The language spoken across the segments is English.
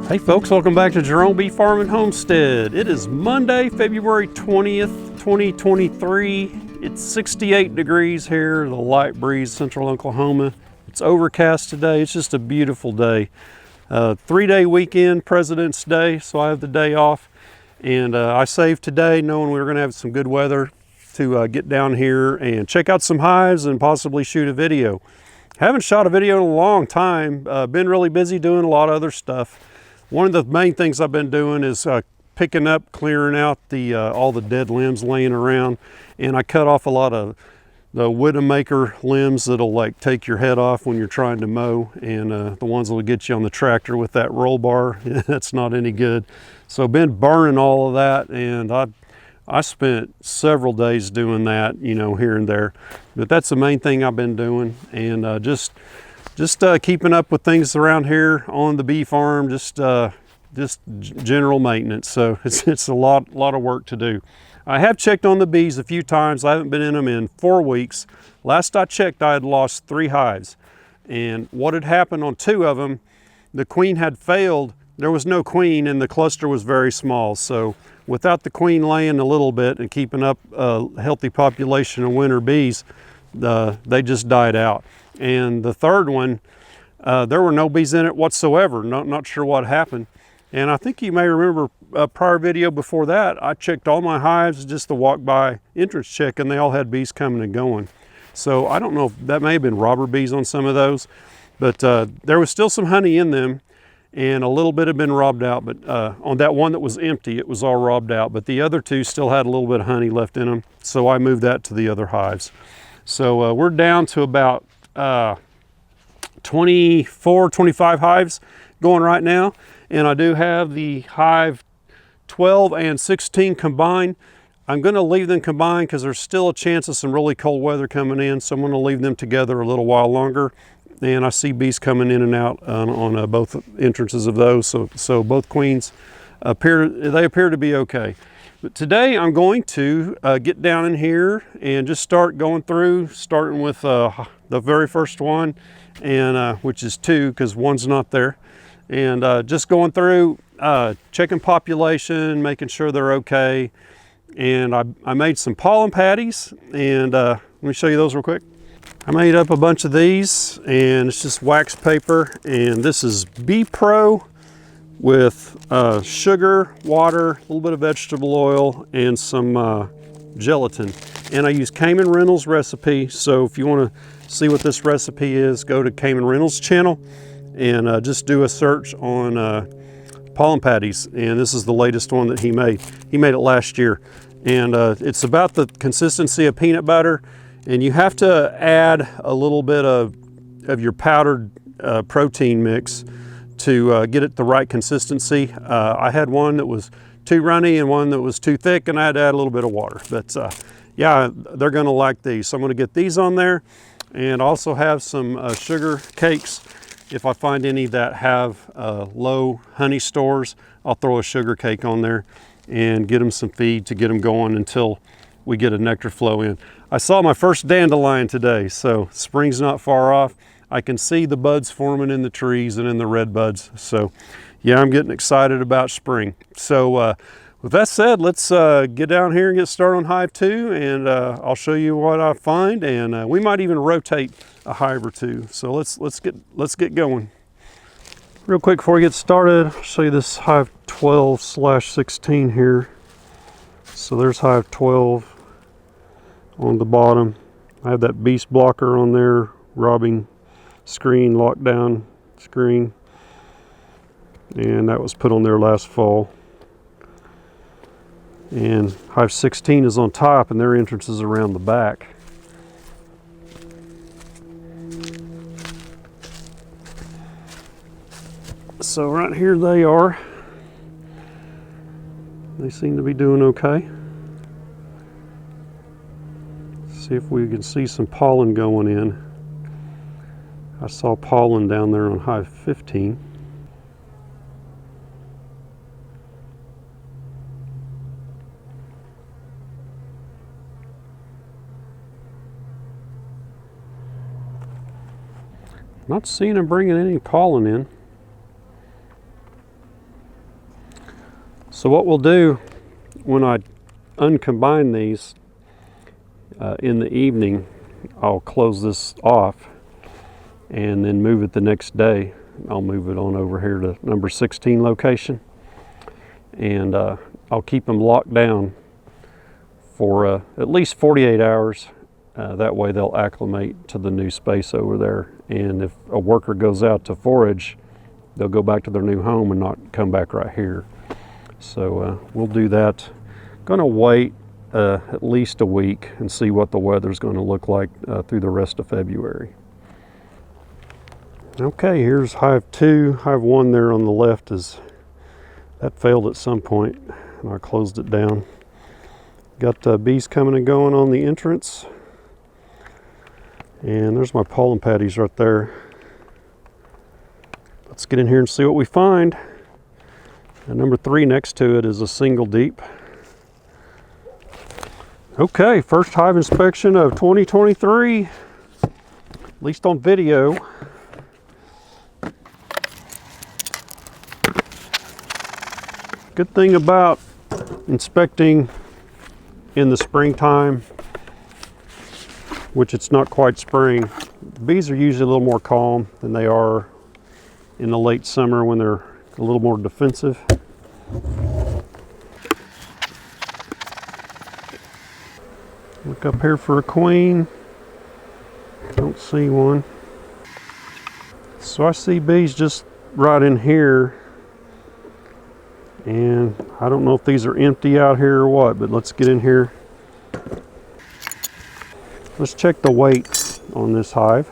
Hey folks, welcome back to Jerome Bee Farm and Homestead. It is Monday, February 20th, 2023. It's 68 degrees here, the light breeze, central Oklahoma. It's overcast today. It's just a beautiful day. 3-day weekend, President's Day, so I have the day off. And I saved today knowing we were gonna have some good weather to get down here and check out some hives and possibly shoot a video. Haven't shot a video in a long time. Been really busy doing a lot of other stuff. One of the main things I've been doing is picking up, clearing out all the dead limbs laying around, and I cut off a lot of the Widowmaker limbs that'll like take your head off when you're trying to mow, and the ones that'll get you on the tractor with that roll bar. That's not any good. So I've been burning all of that, and I spent several days doing that, you know, here and there. But that's the main thing I've been doing, and just keeping up with things around here on the bee farm, just general maintenance. So it's a lot of work to do. I have checked on the bees a few times. I haven't been in them in 4 weeks. Last I checked, I had lost 3 hives. And what had happened on 2 of them, the queen had failed. There was no queen and the cluster was very small. So without the queen laying a little bit and keeping up a healthy population of winter bees, they just died out. And the 3rd one, there were no bees in it whatsoever. Not sure what happened. And I think you may remember a prior video before that, I checked all my hives, just the walk-by entrance check, and they all had bees coming and going. So I don't know if that may have been robber bees on some of those, but there was still some honey in them, and a little bit had been robbed out. But on that one that was empty, it was all robbed out. But the other 2 still had a little bit of honey left in them, so I moved that to the other hives. So we're down to about 24, 25 hives going right now. And I do have the hive 12 and 16 combined. I'm going to leave them combined because there's still a chance of some really cold weather coming in. So I'm going to leave them together a little while longer. And I see bees coming in and out on both entrances of those. So both queens appear to be okay. But today I'm going to get down in here and just start going through, starting with the very first one, and which is 2 because 1's not there. And just going through, checking population, making sure they're okay. And I made some pollen patties, and let me show you those real quick. I made up a bunch of these, and it's just wax paper, and this is Bee Pro with sugar, water, a little bit of vegetable oil, and some gelatin. And I use Cayman Reynolds recipe, so if you want to see what this recipe is, go to Cayman Reynolds channel and just do a search on pollen patties. And this is the latest one that he made. He made it last year. And it's about the consistency of peanut butter. And you have to add a little bit of your powdered protein mix to get it the right consistency. I had one that was too runny and one that was too thick, and I had to add a little bit of water. But yeah, they're gonna like these. So I'm gonna get these on there, and also have some sugar cakes. If I find any that have low honey stores, I'll throw a sugar cake on there and get them some feed to get them going until we get a nectar flow in. I saw my first dandelion today, so spring's not far off. I can see the buds forming in the trees and in the red buds. So yeah, I'm getting excited about spring. So with that said, let's get down here and get started on hive 2, and I'll show you what I find, and we might even rotate a hive or 2. So let's get going. Real quick before we get started, I'll show you this hive 12/16 here. So there's hive 12 on the bottom. I have that beast blocker on there, robbing screen, lockdown screen, and that was put on there last fall. And hive 16 is on top, and their entrance is around the back. So right here they are. They seem to be doing okay. See if we can see some pollen going in. I saw pollen down there on hive 15. Not seeing them bringing any pollen in. So what we'll do when I uncombine these in the evening, I'll close this off and then move it the next day. I'll move it on over here to number 16 location, and I'll keep them locked down for at least 48 hours. That way they'll acclimate to the new space over there, and if a worker goes out to forage, they'll go back to their new home and not come back right here. So we'll do that. Gonna wait at least a week and see what the weather's going to look like through the rest of February. Okay, here's hive 2. Hive 1 there on the left that failed at some point, and I closed it down. Got bees coming and going on the entrance, and there's my pollen patties right there. Let's get in here and see what we find. And number 3 next to it is a single deep. Okay, first hive inspection of 2023, at least on video. Good thing about inspecting in the springtime, which it's not quite spring, bees are usually a little more calm than they are in the late summer when they're a little more defensive. Look up here for a queen. Don't see one. So I see bees just right in here. And I don't know if these are empty out here or what, but let's get in here. Let's check the weight on this hive.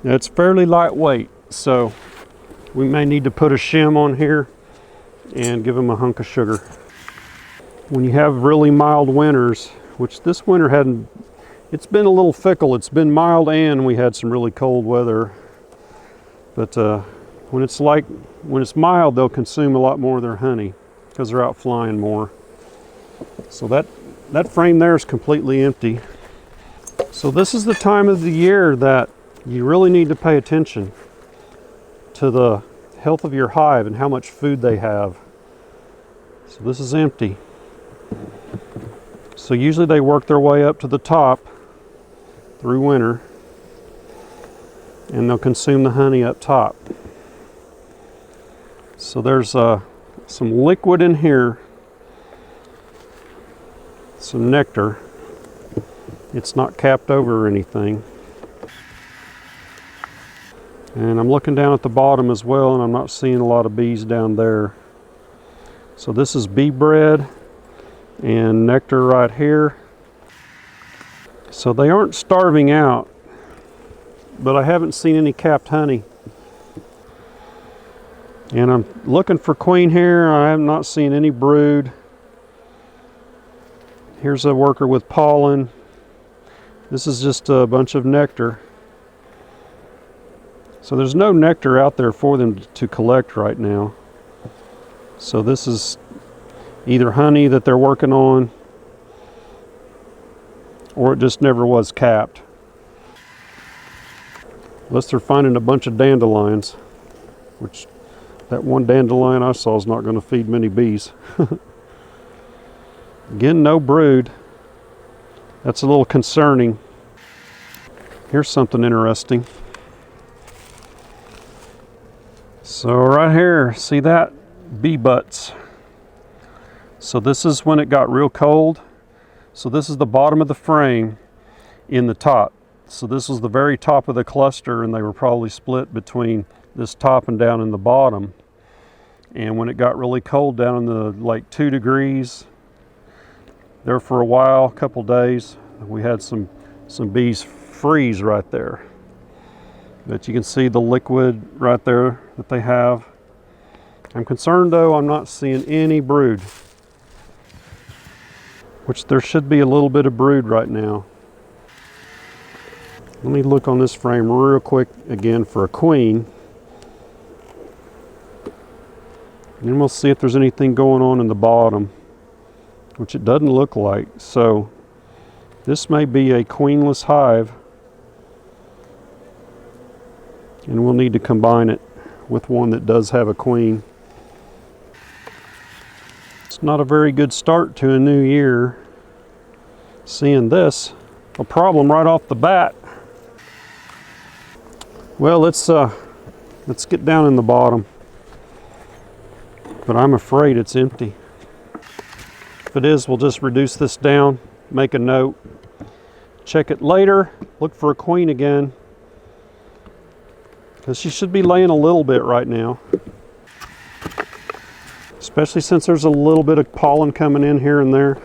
Now, it's fairly lightweight, so we may need to put a shim on here and give them a hunk of sugar. When you have really mild winters, which this winter hadn't, it's been a little fickle. It's been mild and we had some really cold weather. But when it's mild, they'll consume a lot more of their honey because they're out flying more. So that frame there is completely empty. So this is the time of the year that you really need to pay attention to the health of your hive and how much food they have. So this is empty. So usually they work their way up to the top through winter, and they'll consume the honey up top. So there's some liquid in here, some nectar. It's not capped over or anything. And I'm looking down at the bottom as well, and I'm not seeing a lot of bees down there. So this is bee bread and nectar right here. So they aren't starving out, but I haven't seen any capped honey. And I'm looking for queen here. I have not seen any brood. Here's a worker with pollen. This is just a bunch of nectar. So there's no nectar out there for them to collect right now. So this is either honey that they're working on, or it just never was capped. Unless they're finding a bunch of dandelions, which that one dandelion I saw is not going to feed many bees. Again, no brood. That's a little concerning. Here's something interesting. So right here, see that? Bee butts. So this is when it got real cold. So this is the bottom of the frame in the top. So this was the very top of the cluster, and they were probably split between this top and down in the bottom. And when it got really cold down in the like 2 degrees, there for a while, a couple days, we had some bees freeze right there. But you can see the liquid right there that they have. I'm concerned though, I'm not seeing any brood, which there should be a little bit of brood right now. Let me look on this frame real quick again for a queen. And then we'll see if there's anything going on in the bottom, which it doesn't look like. So this may be a queenless hive, and we'll need to combine it with one that does have a queen. It's not a very good start to a new year, seeing this, a problem right off the bat. Well, let's get down in the bottom, but I'm afraid it's empty. If it is, we'll just reduce this down, make a note, check it later, look for a queen again, because she should be laying a little bit right now, especially since there's a little bit of pollen coming in here and there.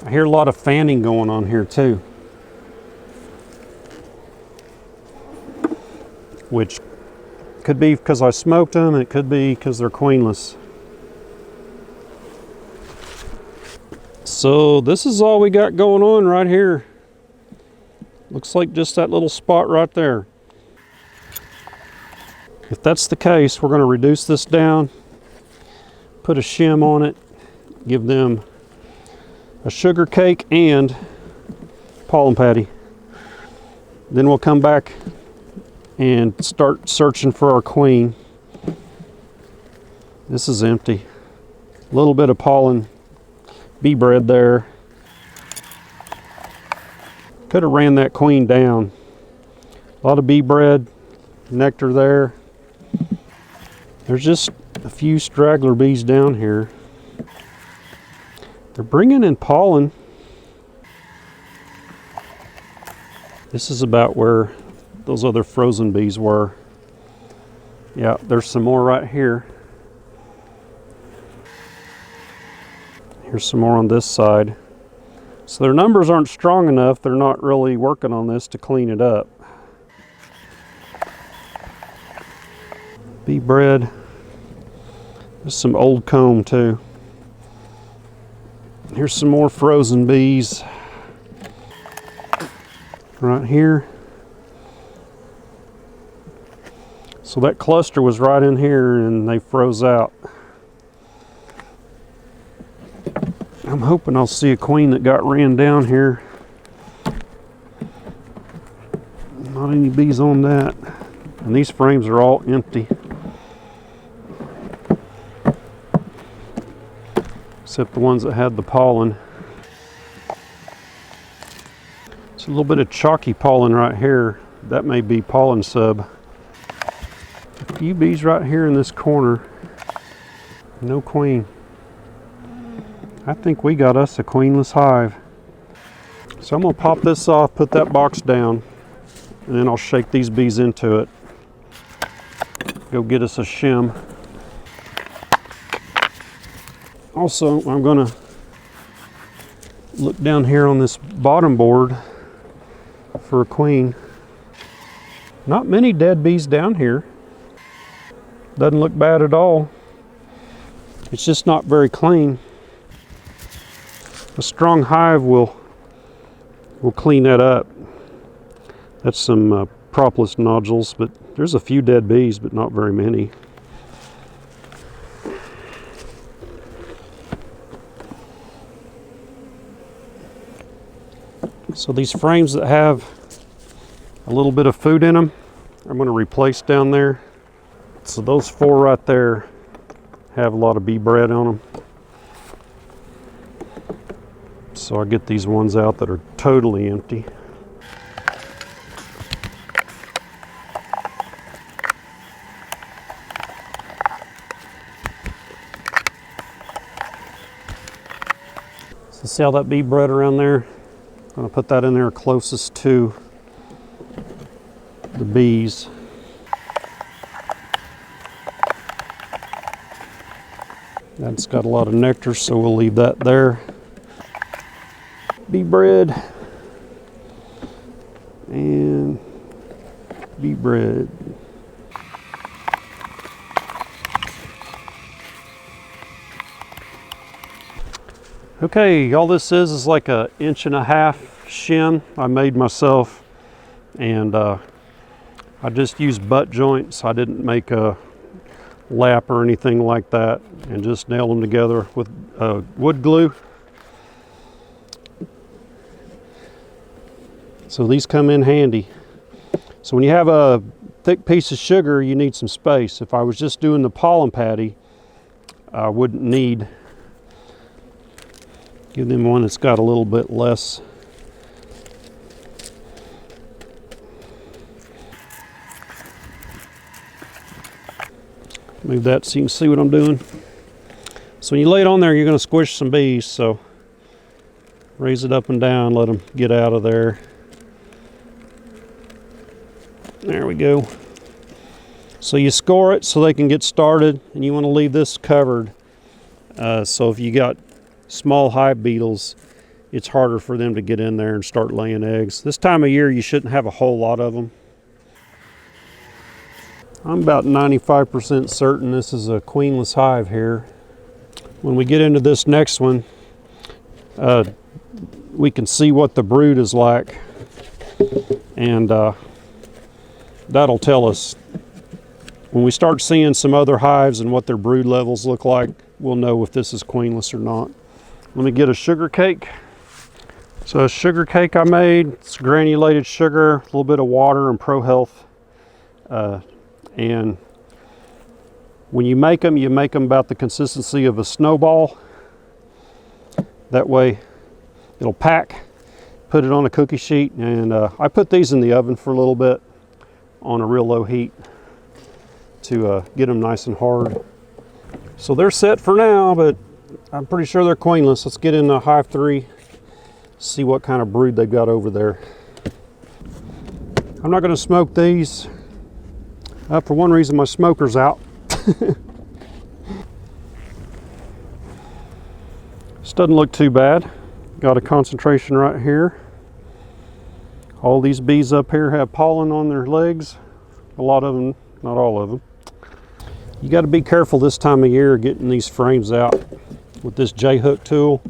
I hear a lot of fanning going on here too, which could be because I smoked them, it could be because they're queenless. So this is all we got going on right here. Looks like just that little spot right there. If that's the case, we're going to reduce this down, put a shim on it, give them a sugar cake and pollen patty. Then we'll come back and start searching for our queen. This is empty. A little bit of pollen bee bread there. Could have ran that queen down. A lot of bee bread, nectar there. There's just a few straggler bees down here. They're bringing in pollen. This is about where those other frozen bees were. Yeah, there's some more right here. Here's some more on this side. So their numbers aren't strong enough. They're not really working on this to clean it up. Bee bread. There's some old comb too. Here's some more frozen bees right here. So that cluster was right in here and they froze out. I'm hoping I'll see a queen that got ran down here. Not any bees on that. And these frames are all empty. Except the ones that had the pollen. It's a little bit of chalky pollen right here. That may be pollen sub. A few bees right here in this corner. No queen. I think we got us a queenless hive. So I'm going to pop this off, put that box down, and then I'll shake these bees into it. Go get us a shim. Also, I'm going to look down here on this bottom board for a queen. Not many dead bees down here. Doesn't look bad at all. It's just not very clean. A strong hive will clean that up. That's some propolis nodules, but there's a few dead bees, but not very many. So these frames that have a little bit of food in them, I'm going to replace down there. So those four right there have a lot of bee bread on them. So I'll get these ones out that are totally empty. So see all that bee bread around there? I'm going to put that in there closest to the bees. That's got a lot of nectar, so we'll leave that there. Bee bread and bee bread. Okay, all this is like an 1.5 inch shim I made myself, and I just used butt joints. I didn't make a lap or anything like that, and just nailed them together with wood glue. So these come in handy. So when you have a thick piece of sugar, you need some space. If I was just doing the pollen patty, I wouldn't need. Give them one that's got a little bit less. Move that so you can see what I'm doing. So when you lay it on there, you're going to squish some bees. So raise it up and down, let them get out of there. There we go. So you score it so they can get started, and you want to leave this covered. So if you got small hive beetles, it's harder for them to get in there and start laying eggs. This time of year, you shouldn't have a whole lot of them. I'm about 95% certain this is a queenless hive here. When we get into this next one, we can see what the brood is like, and that'll tell us. When we start seeing some other hives and what their brood levels look like, we'll know if this is queenless or not. Let me get a sugar cake. So a sugar cake I made, it's granulated sugar, a little bit of water and Pro Health. And when you make them about the consistency of a snowball. That way it'll pack. Put it on a cookie sheet, and I put these in the oven for a little bit on a real low heat to get them nice and hard. So they're set for now, but I'm pretty sure they're queenless. Let's get in Hive 3, see what kind of brood they've got over there. I'm not going to smoke these. For one reason, my smoker's out. This doesn't look too bad. Got a concentration right here. All these bees up here have pollen on their legs. A lot of them, not all of them. You got to be careful this time of year getting these frames out. With this J-hook tool,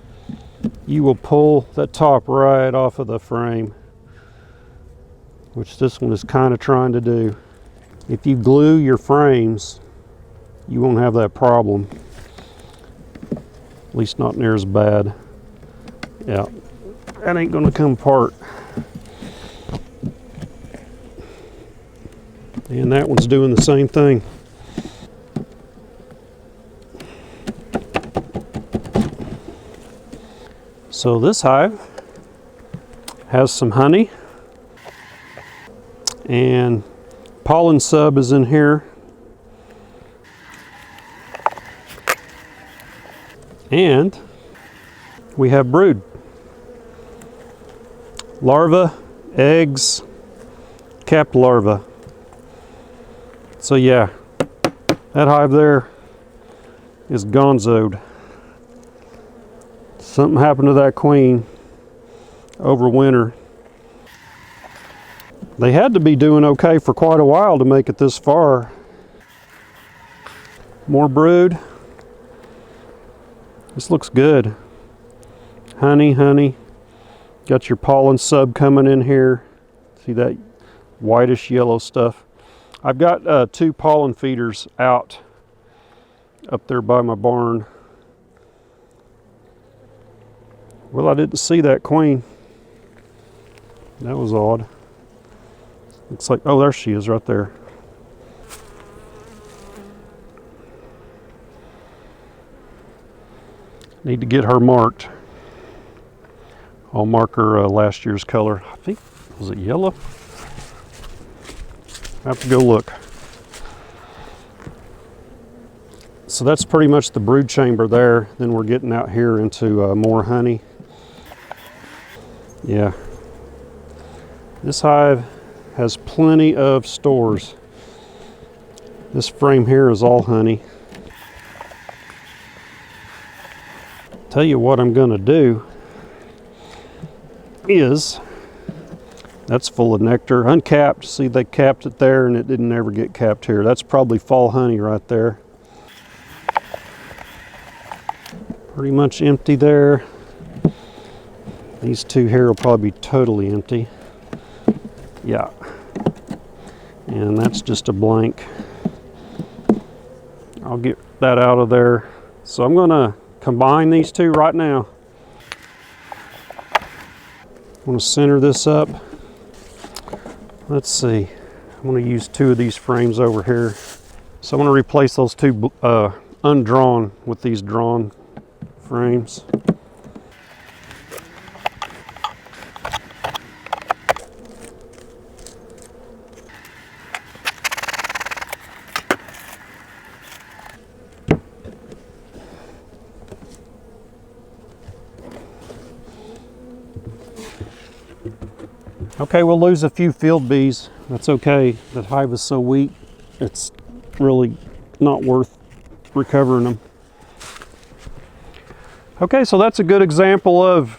you will pull that top right off of the frame, which this one is kind of trying to do. If you glue your frames, you won't have that problem. At least not near as bad. Yeah, that ain't gonna come apart. And that one's doing the same thing. So this hive has some honey, and pollen sub is in here. And we have brood. Larvae, eggs, capped larvae. So yeah, that hive there is gonzoed. Something happened to that queen over winter. They had to be doing okay for quite a while to make it this far. More brood. This looks good. Honey, honey. Got your pollen sub coming in here. See that whitish yellow stuff? I've got 2 pollen feeders out up there by my barn. Well, I didn't see that queen. That was odd. Looks like, oh, there she is right there. Need to get her marked. I'll mark her last year's color. I think, was it yellow? I have to go look. So that's pretty much the brood chamber there. Then we're getting out here into more honey. Yeah. This hive has plenty of stores. This frame here is all honey. Tell you what I'm gonna do is, that's full of nectar, uncapped. See, they capped it there and it didn't ever get capped here. That's probably fall honey right there. Pretty much empty there. These 2 here will probably be totally empty. Yeah. And that's just a blank. I'll get that out of there. So I'm gonna combine these 2 right now. I'm going to center this up. Let's see. I'm going to use 2 of these frames over here. So I'm going to replace those 2 undrawn with these drawn frames. Okay, we'll lose a few field bees. That's okay. The hive is so weak, it's really not worth recovering them. Okay, so that's a good example of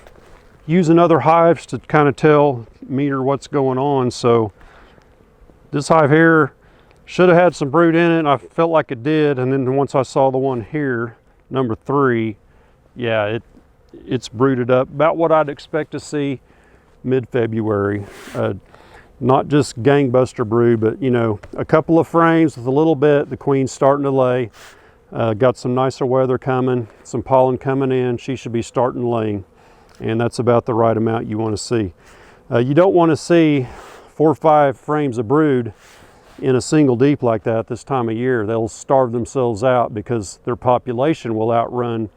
using other hives to kind of meter what's going on. So this hive here should have had some brood in it. I felt like it did, and then once I saw the one here, number 3, yeah, it's brooded up about what I'd expect to see mid-February. Not just gangbuster brood, but you know, a couple of frames with a little bit. The queen's starting to lay. Got some nicer weather coming, some pollen coming in. She should be starting laying, and that's about the right amount you want to see. You don't want to see 4 or 5 frames of brood in a single deep like that this time of year. They'll starve themselves out because their population will outrun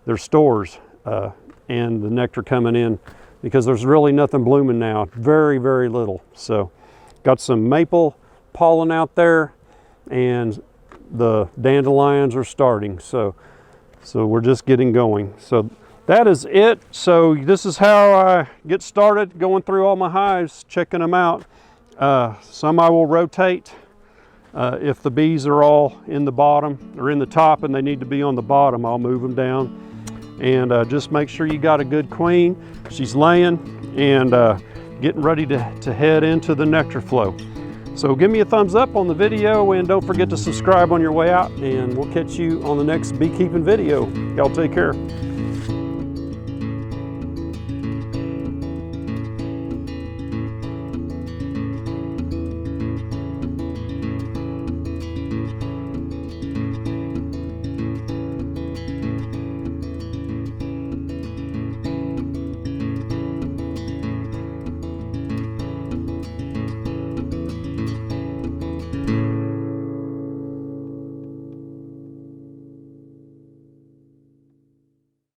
their stores and the nectar coming in, because there's really nothing blooming now, very, very little. So got some maple pollen out there, and the dandelions are starting. So we're just getting going. So that is it. So this is how I get started, going through all my hives, checking them out. Some I will rotate. If the bees are all in the bottom or in the top and they need to be on the bottom, I'll move them down. And just make sure you got a good queen. She's laying and getting ready to head into the nectar flow. So give me a thumbs up on the video, and don't forget to subscribe on your way out, and we'll catch you on the next beekeeping video. Y'all take care.